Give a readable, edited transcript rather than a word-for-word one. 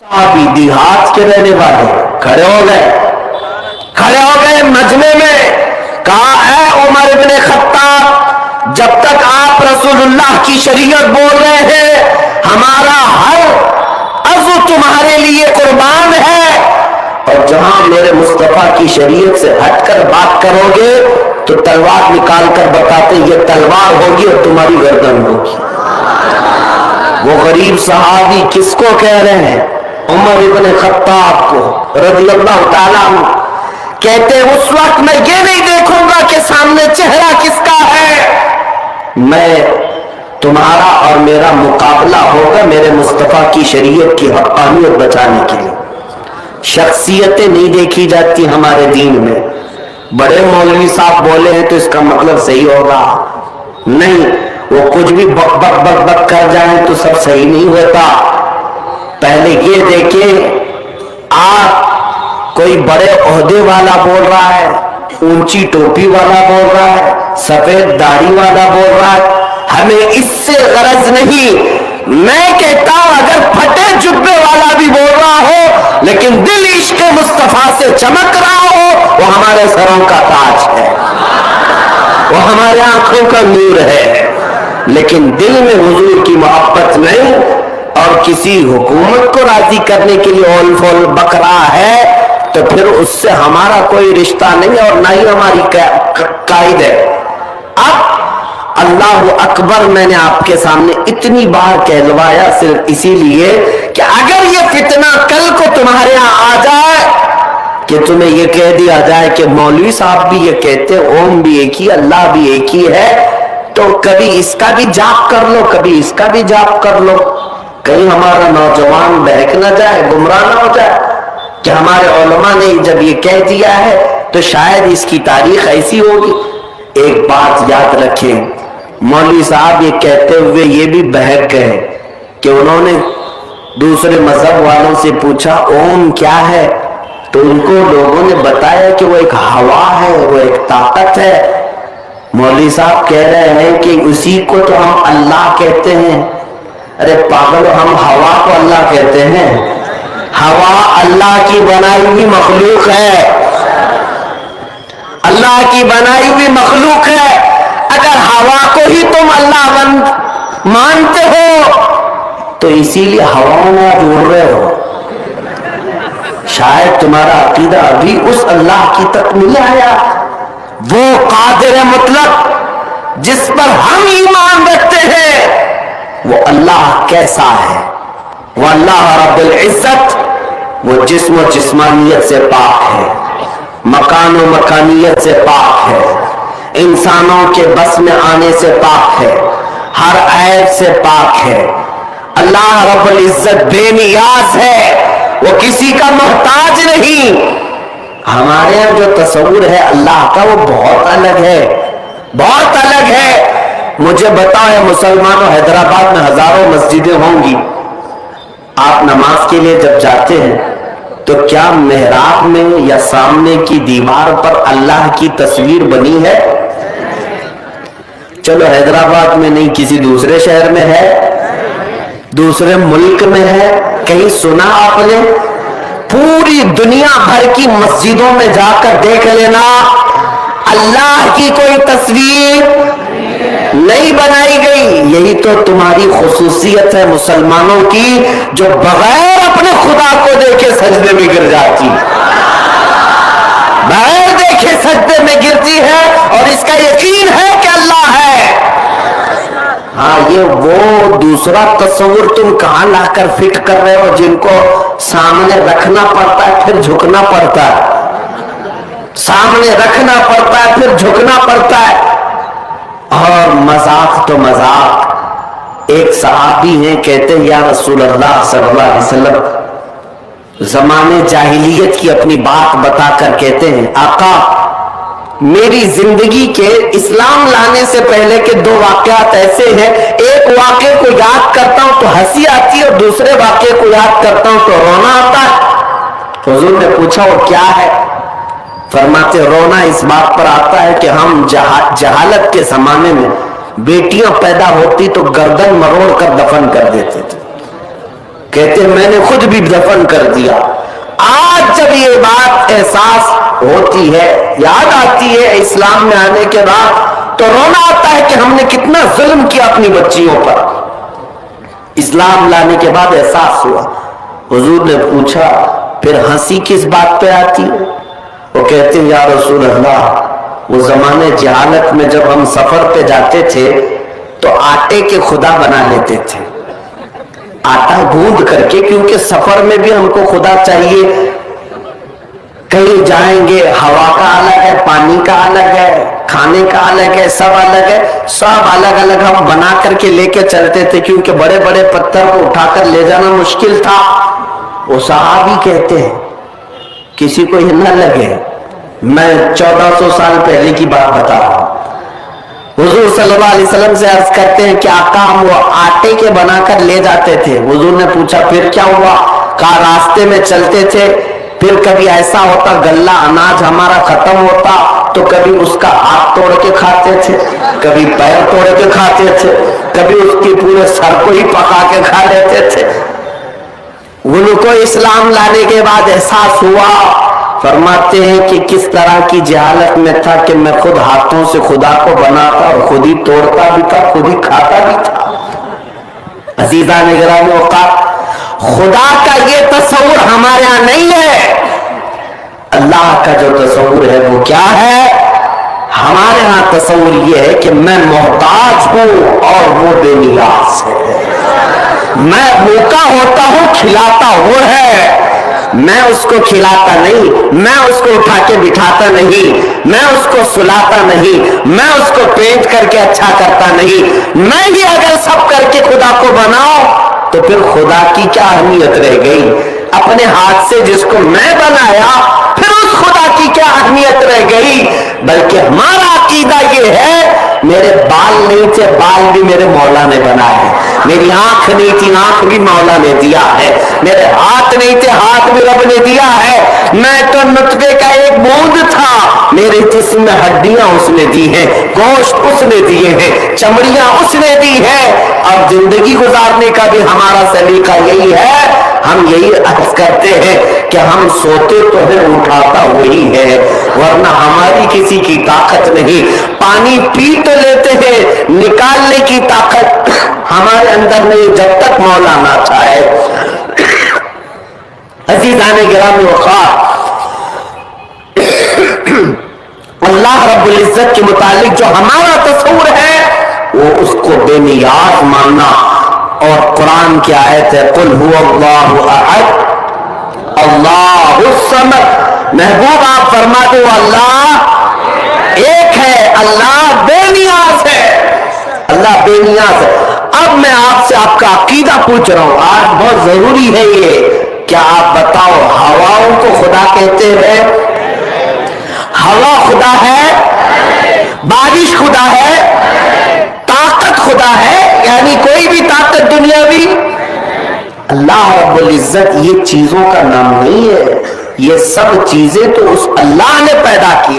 صحابی دیہات کے رہنے والے کھڑے ہو گئے مجمع میں، کہا اے عمر ابن خطاب، جب تک آپ رسول اللہ کی شریعت بول رہے ہیں ہمارا ہر عضو تمہارے لیے قربان ہے، اور جہاں میرے مصطفیٰ کی شریعت سے ہٹ کر بات کرو گے تو تلوار نکال کر بتاتے یہ تلوار ہوگی اور تمہاری گردن ہوگی۔ وہ غریب صحابی کس کو کہہ رہے ہیں؟ عمر ابن خطاب کو رضی اللہ تعالیٰ عنہ، کہتے اس وقت میں یہ نہیں دیکھوں گا کہ سامنے چہرہ کس کا ہے، میں تمہارا اور میرا مقابلہ ہوگا میرے مصطفیٰ کی شریعت کی حقانیت بچانے کے لیے۔ شخصیتیں نہیں دیکھی جاتی ہمارے دین میں، بڑے مولوی صاحب بولے ہیں تو اس کا مطلب صحیح ہوگا، نہیں، وہ کچھ بھی بک بک بک بک کر جائیں تو سب صحیح نہیں ہوتا۔ پہلے یہ دیکھیں آپ کوئی بڑے عہدے والا بول رہا ہے، اونچی ٹوپی والا بول رہا ہے، سفید داڑھی والا بول رہا ہے، ہمیں اس سے غرض نہیں۔ میں کہتا ہوں اگر پھٹے جبے والا بھی بول رہا ہو لیکن دل عشق مصطفیٰ سے چمک رہا ہو، وہ ہمارے سروں کا تاج ہے، وہ ہمارے آنکھوں کا نور ہے، لیکن دل میں حضور کی محبت نہیں اور کسی حکومت کو راضی کرنے کے لیے اول فول بک رہا ہے تو پھر اس سے ہمارا کوئی رشتہ نہیں اور نہ ہی ہماری قائد ہے۔ اب اللہ اکبر میں نے آپ کے سامنے اتنی بار کہلوایا صرف اسی لیے کہ اگر یہ فتنہ کل کو تمہارے ہاں آ جائے کہ تمہیں یہ کہہ دیا جائے کہ مولوی صاحب بھی یہ کہتے اوم بھی ایک ہی، اللہ بھی ایک ہی ہے، تو کبھی اس کا بھی جاپ کر لو، کبھی اس کا بھی جاپ کر لو، کہیں ہمارا نوجوان بہک نہ جائے، گمراہ نہ ہو جائے کہ ہمارے علماء نے جب یہ کہہ دیا ہے تو شاید اس کی تاریخ ایسی ہوگی۔ ایک بات یاد رکھیں، مولوی صاحب یہ کہتے ہوئے یہ بھی بہک گئے کہ انہوں نے دوسرے مذہب والوں سے پوچھا اوم کیا ہے، تو ان کو لوگوں نے بتایا کہ وہ ایک ہوا ہے، وہ ایک طاقت ہے۔ مولوی صاحب کہہ رہے ہیں کہ اسی کو تو ہم اللہ کہتے ہیں۔ ارے پاگل، ہم ہوا کو اللہ کہتے ہیں؟ ہوا اللہ کی بنائی ہوئی مخلوق ہے، اللہ کی بنائی ہوئی مخلوق ہے۔ اگر ہوا کو ہی تم اللہ مانتے ہو تو اسی لیے ہواؤں میں آپ اڑ رہے ہو، شاید تمہارا عقیدہ ابھی اس اللہ کی تک نہیں آیا۔ وہ قادر مطلق جس پر ہم ایمان رکھتے ہیں وہ اللہ کیسا ہے؟ وہ اللہ رب العزت، وہ جسم و جسمانیت سے پاک ہے، مکان و مکانیت سے پاک ہے، انسانوں کے بس میں آنے سے پاک ہے، ہر عیب سے پاک ہے۔ اللہ رب العزت بے نیاز ہے، وہ کسی کا محتاج نہیں۔ ہمارے یہاں جو تصور ہے اللہ کا وہ بہت الگ ہے، بہت الگ ہے۔ مجھے بتاؤ مسلمانوں، حیدرآباد میں ہزاروں مسجدیں ہوں گی، آپ نماز کے لیے جب جاتے ہیں تو کیا محراب میں یا سامنے کی دیوار پر اللہ کی تصویر بنی ہے؟ چلو حیدرآباد میں نہیں، کسی دوسرے شہر میں ہے، دوسرے ملک میں ہے، کہیں سنا آپ نے؟ پوری دنیا بھر کی مسجدوں میں جا کر دیکھ لینا، اللہ کی کوئی تصویر نہیں بنائی گئی۔ یہی تو تمہاری خصوصیت ہے مسلمانوں کی، جو بغیر اپنے خدا کو دیکھے سجدے میں گر جاتی، بغیر دیکھے سجدے میں گرتی ہے اور اس کا یقین ہے کہ اللہ ہے۔ ہاں، یہ وہ دوسرا تصور تم کہاں لا کر فٹ کر رہے ہو، جن کو سامنے رکھنا پڑتا ہے پھر جھکنا پڑتا ہے، سامنے رکھنا پڑتا ہے پھر جھکنا پڑتا ہے۔ اور مذاق تو مذاق، ایک صحابی ہیں کہتے ہیں یا رسول اللہ صلی اللہ علیہ وسلم، زمانے جاہلیت کی اپنی بات بتا کر کہتے ہیں آقا میری زندگی کے اسلام لانے سے پہلے کے دو واقعات ایسے ہیں، ایک واقعے کو یاد کرتا ہوں تو ہنسی آتی ہے اور دوسرے واقعے کو یاد کرتا ہوں تو رونا آتا ہے۔ حضور نے پوچھا وہ کیا ہے؟ فرماتے رونا اس بات پر آتا ہے کہ ہم جہالت کے زمانے میں بیٹیاں پیدا ہوتی تو گردن مروڑ کر دفن کر دیتے تھے، کہتے ہیں میں نے خود بھی دفن کر دیا. آج جب یہ بات احساس ہوتی ہے, یاد آتی ہے اسلام میں آنے کے بعد, تو رونا آتا ہے کہ ہم نے کتنا ظلم کیا اپنی بچیوں پر. اسلام لانے کے بعد احساس ہوا. حضور نے پوچھا پھر ہنسی کس بات پہ آتی ہے؟ وہ کہتے ہیں یا رسول اللہ, وہ زمانے جہالت میں جب ہم سفر پہ جاتے تھے تو آٹے کے خدا بنا لیتے تھے, آٹا گوندھ کر کے, کیونکہ سفر میں بھی ہم کو خدا چاہیے. کہیں جائیں گے ہوا کا الگ ہے, پانی کا الگ ہے, کھانے کا الگ ہے, سب الگ ہے, سب الگ الگ ہم بنا کر کے لے کے چلتے تھے, کیونکہ بڑے بڑے پتھر کو اٹھا کر لے جانا مشکل تھا. وہ صحابی کہتے ہیں کسی کو یہ نہ لگے میں 1400 سال پہلے کی بات بتا رہا ہوں. حضور صلی اللہ علیہ وسلم سے عرض کرتے ہیں کہ آقا ہم وہ آٹے کے بنا کر لے جاتے تھے. حضور نے پوچھا پھر کیا ہوا؟ کہا راستے میں چلتے تھے, پھر کبھی ایسا ہوتا غلہ اناج ہمارا ختم ہوتا تو کبھی اس کا ہاتھ توڑ کے کھاتے تھے, کبھی پیر توڑ کے کھاتے تھے, کبھی اس کی پورے سر کو ہی پکا کے کھا لیتے تھے. ان کو اسلام لانے کے بعد احساس ہوا. فرماتے ہیں کہ کس طرح کی جہالت میں تھا کہ میں خود ہاتھوں سے خدا کو بناتا اور خود ہی توڑتا بھی تھا, خود ہی کھاتا بھی تھا. عزیزان گرامی اوقات, خدا کا یہ تصور ہمارے یہاں نہیں ہے. اللہ کا جو تصور ہے وہ کیا ہے؟ ہمارے ہاں تصور یہ ہے کہ میں محتاج ہوں اور وہ بے نیاز ہے. میں بھوکا ہوتا ہوں, کھلاتا وہ ہے, میں اس کو کھلاتا نہیں, میں اس کو اٹھا کے بٹھاتا نہیں, میں اس کو سلاتا نہیں, میں اس کو پینٹ کر کے اچھا کرتا نہیں. میں ہی اگر سب کر کے خدا کو بناؤ تو پھر خدا کی کیا اہمیت رہ گئی؟ اپنے ہاتھ سے جس کو میں بنایا پھر اس خدا کی کیا اہمیت رہ گئی؟ بلکہ ہمارا عقیدہ یہ ہے میرے بال نہیں تھے, بال بھی میرے مولا نے بنائے, میری آنکھ نہیں تھی, آنکھ بھی مولا نے دیا ہے, میرے ہاتھ نہیں تھے, ہاتھ بھی رب نے دیا ہے, میں تو نطفے کا ایک بوند تھا, میرے جسم میں ہڈیاں اس نے دی ہیں, گوشت اس نے دیے ہیں, چمڑیاں اس نے دی ہیں. اب زندگی گزارنے کا بھی ہمارا سلیقہ یہی ہے. ہم یہی عرض کرتے ہیں کہ ہم سوتے تو ہے, اٹھاتا وہی ہے, ورنہ ہماری کسی کی طاقت نہیں. پانی پی تو لیتے ہیں, نکالنے کی طاقت ہمارے اندر نہیں جب تک مولا نہ چاہے. عزیزان گرامی وقار, اللہ رب العزت کے متعلق جو ہمارا تصور ہے وہ اس کو بے نیاز ماننا. اور قرآن کی آیت ہے قل هو اللہ احد اللہ الصمد. محبوب آپ فرما دو اللہ ایک ہے, اللہ بے نیاز ہے, اللہ بے نیاز ہے. اب میں آپ سے آپ کا عقیدہ پوچھ رہا ہوں, آج بہت ضروری ہے یہ, کیا آپ بتاؤ ہواؤں کو خدا کہتے ہیں؟ ہوا خدا ہے, بارش خدا ہے, طاقت خدا ہے, یعنی کوئی بھی طاقت دنیاوی. اللہ رب العزت یہ چیزوں کا نام نہیں ہے, یہ سب چیزیں تو اس اللہ نے پیدا کی.